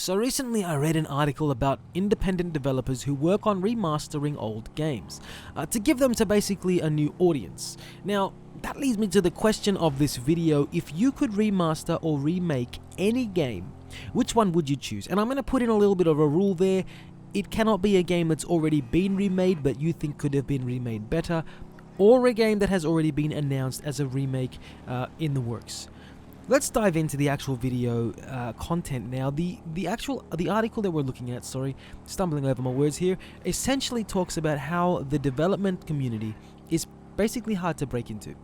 So recently I read an article about independent developers who work on remastering old games, to give them to basically a new audience. Now, that leads me to the question of this video: if you could remaster or remake any game, which one would you choose? And I'm going to put in a little bit of a rule there. It cannot be a game that's already been remade but you think could have been remade better, or a game that has already been announced as a remake in the works. Let's dive into the actual video content now. The article that we're looking at, stumbling over my words here, essentially talks about how the development community is basically hard to break into.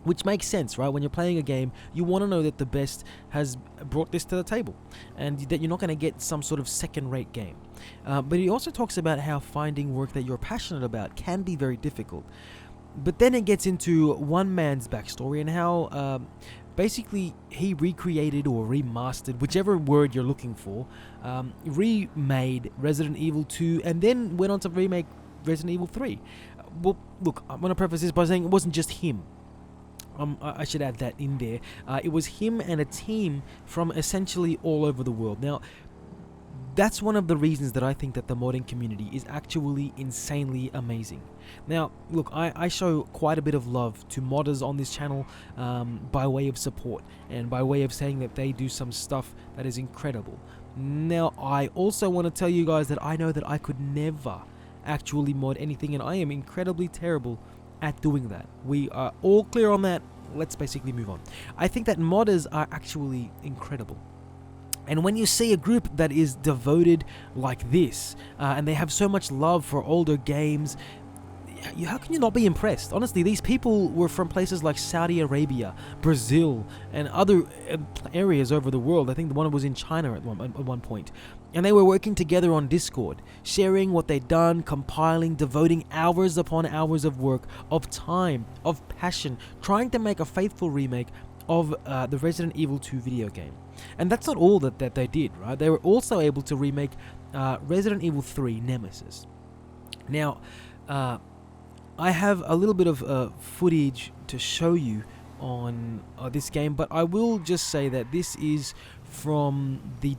Which makes sense, right? When you're playing a game, you want to know that the best has brought this to the table, and that you're not going to get some sort of second-rate game. But he also talks about how finding work that you're passionate about can be very difficult. But then it gets into one man's backstory and how basically he recreated or remastered, whichever word you're looking for, remade Resident Evil 2 and then went on to remake Resident Evil 3. Well, look, I'm going to preface this by saying it wasn't just him. I should add that in there. It was him and a team from essentially all over the world. Now, that's one of the reasons that I think that the modding community is actually insanely amazing. Now, look, I show quite a bit of love to modders on this channel by way of support and by way of saying that they do some stuff that is incredible. Now, I also want to tell you guys that I know that I could never actually mod anything, and I am incredibly terrible at doing that. We are all clear on that. Let's basically move on. I think that modders are actually incredible. And when you see a group that is devoted like this, and they have so much love for older games, how can you not be impressed? Honestly, these people were from places like Saudi Arabia, Brazil, and other areas over the world. I think the one was in China at one point. And they were working together on Discord, sharing what they'd done, compiling, devoting hours upon hours of work, of time, of passion, trying to make a faithful remake of the Resident Evil 2 video game. And that's not all that they did, right? They were also able to remake Resident Evil 3 Nemesis. Now, I have a little bit of footage to show you on this game, but I will just say that this is from the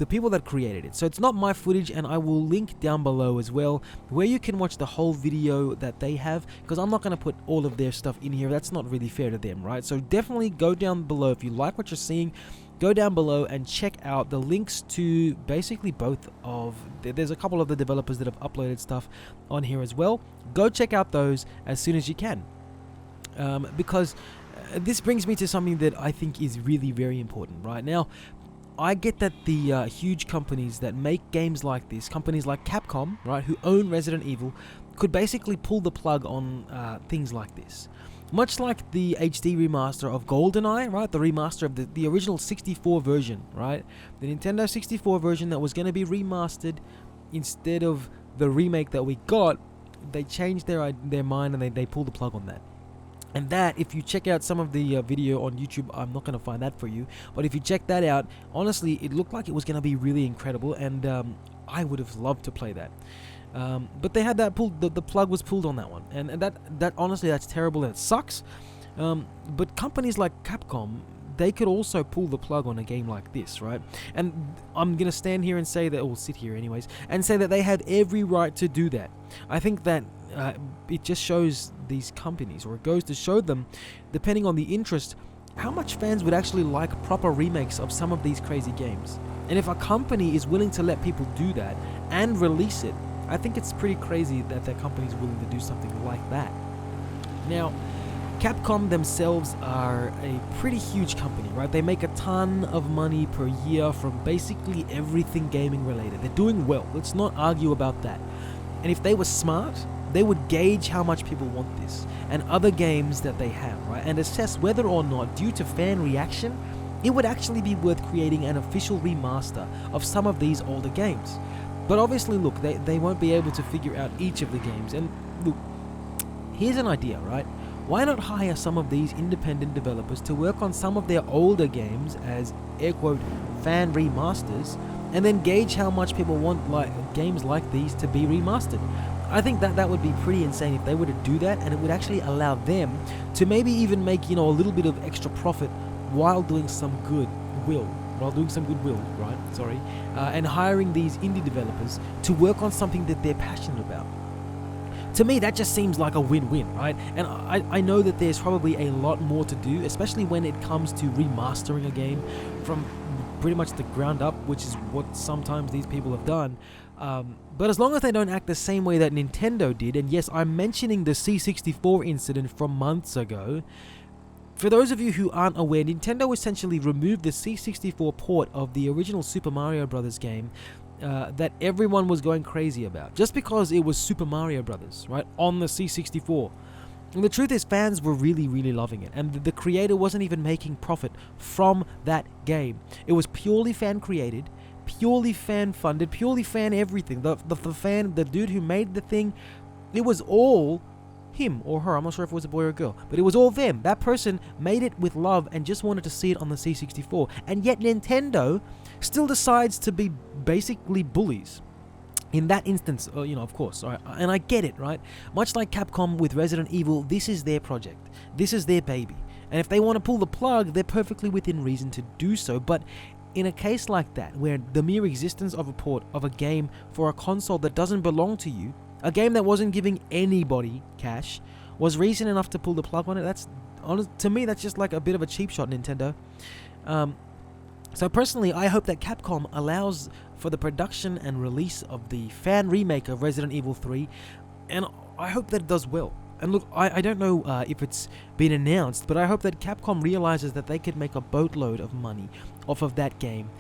people that created it. So it's not my footage, and I will link down below as well where you can watch the whole video that they have, because I'm not going to put all of their stuff in here. That's not really fair to them, right? So definitely go down below. If you like what you're seeing, go down below and check out the links to basically both of... There's a couple of the developers that have uploaded stuff on here as well. Go check out those as soon as you can. Because this brings me to something that I think is really very important right now. I get that the huge companies that make games like this, companies like Capcom, right, who own Resident Evil, could basically pull the plug on things like this. Much like the HD remaster of GoldenEye, right, the remaster of the original 64 version, right, the Nintendo 64 version that was going to be remastered instead of the remake that we got, they changed their mind and they pulled the plug on that. And that, if you check out some of the video on YouTube, I'm not going to find that for you, but if you check that out, honestly, it looked like it was going to be really incredible, and I would have loved to play that. But they had that pulled, the plug was pulled on that one, and that honestly, that's terrible and it sucks. But companies like Capcom, they could also pull the plug on a game like this, right? And I'm going to stand here and say that, or sit here anyways, and say that they have every right to do that. I think that it just shows these companies, or it goes to show them, depending on the interest, how much fans would actually like proper remakes of some of these crazy games. And if a company is willing to let people do that and release it, I think it's pretty crazy that that company is willing to do something like that. Now, Capcom themselves are a pretty huge company, right? They make a ton of money per year from basically everything gaming related. They're doing well. Let's not argue about that. And if they were smart, they would gauge how much people want this and other games that they have, right? And assess whether or not, due to fan reaction, it would actually be worth creating an official remaster of some of these older games. But obviously, look, they won't be able to figure out each of the games. And look, here's an idea, right? Why not hire some of these independent developers to work on some of their older games as, air quote, fan remasters, and then gauge how much people want games like these to be remastered? I think that would be pretty insane if they were to do that, and it would actually allow them to maybe even make, a little bit of extra profit while doing some good will while doing some goodwill, right? Sorry, and hiring these indie developers to work on something that they're passionate about. To me, that just seems like a win-win, right? And I know that there's probably a lot more to do, especially when it comes to remastering a game from pretty much the ground up, which is what sometimes these people have done. But as long as they don't act the same way that Nintendo did, and yes, I'm mentioning the C64 incident from months ago. For those of you who aren't aware, Nintendo essentially removed the C64 port of the original Super Mario Bros. Game that everyone was going crazy about, just because it was Super Mario Bros., right, on the C64. And the truth is, fans were really, really loving it, and the creator wasn't even making profit from that game. It was purely fan-created, purely fan-funded, purely fan everything. The dude who made the thing, it was all him or her. I'm not sure if it was a boy or a girl, but it was all them. That person made it with love and just wanted to see it on the C64. And yet Nintendo still decides to be basically bullies. In that instance, of course, right? And I get it, right? Much like Capcom with Resident Evil, this is their project. This is their baby. And if they want to pull the plug, they're perfectly within reason to do so. But in a case like that, where the mere existence of a port of a game for a console that doesn't belong to you, a game that wasn't giving anybody cash, was reason enough to pull the plug on it, that's to me, that's just like a bit of a cheap shot, Nintendo. So personally, I hope that Capcom allows for the production and release of the fan remake of Resident Evil 3, and I hope that it does well. And look, I don't know if it's been announced, but I hope that Capcom realizes that they could make a boatload of money off of that game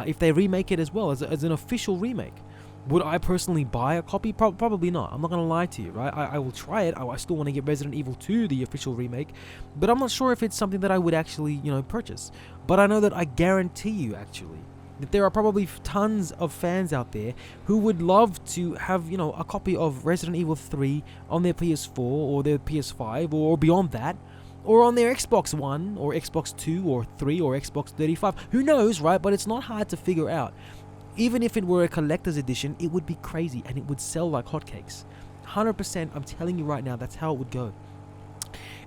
if they remake it as well, as an official remake. Would I personally buy a copy? Probably not. I'm not going to lie to you, right? I will try it. I still want to get Resident Evil 2, the official remake, but I'm not sure if it's something that I would actually, purchase. But I know that I guarantee you, actually, that there are probably tons of fans out there who would love to have, a copy of Resident Evil 3 on their PS4 or their PS5 or beyond that, or on their Xbox One or Xbox 2 or 3 or Xbox 35. Who knows, right? But it's not hard to figure out. Even if it were a collector's edition, it would be crazy and it would sell like hotcakes. 100%, I'm telling you right now, that's how it would go.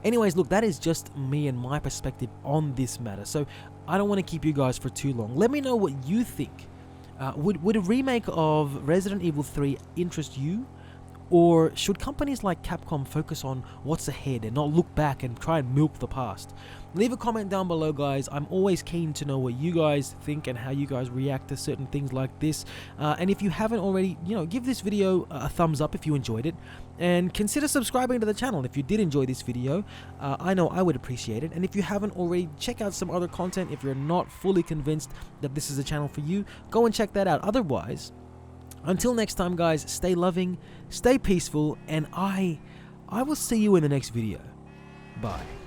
Anyways, look, that is just me and my perspective on this matter. So I don't want to keep you guys for too long. Let me know what you think. Would a remake of Resident Evil 3 interest you? Or should companies like Capcom focus on what's ahead and not look back and try and milk the past? Leave a comment down below, guys. I'm always keen to know what you guys think and how you guys react to certain things like this. And if you haven't already, give this video a thumbs up if you enjoyed it. And consider subscribing to the channel if you did enjoy this video. I know I would appreciate it. And if you haven't already, check out some other content. If you're not fully convinced that this is a channel for you, go and check that out. Otherwise, until next time, guys, stay loving, stay peaceful, and I will see you in the next video. Bye.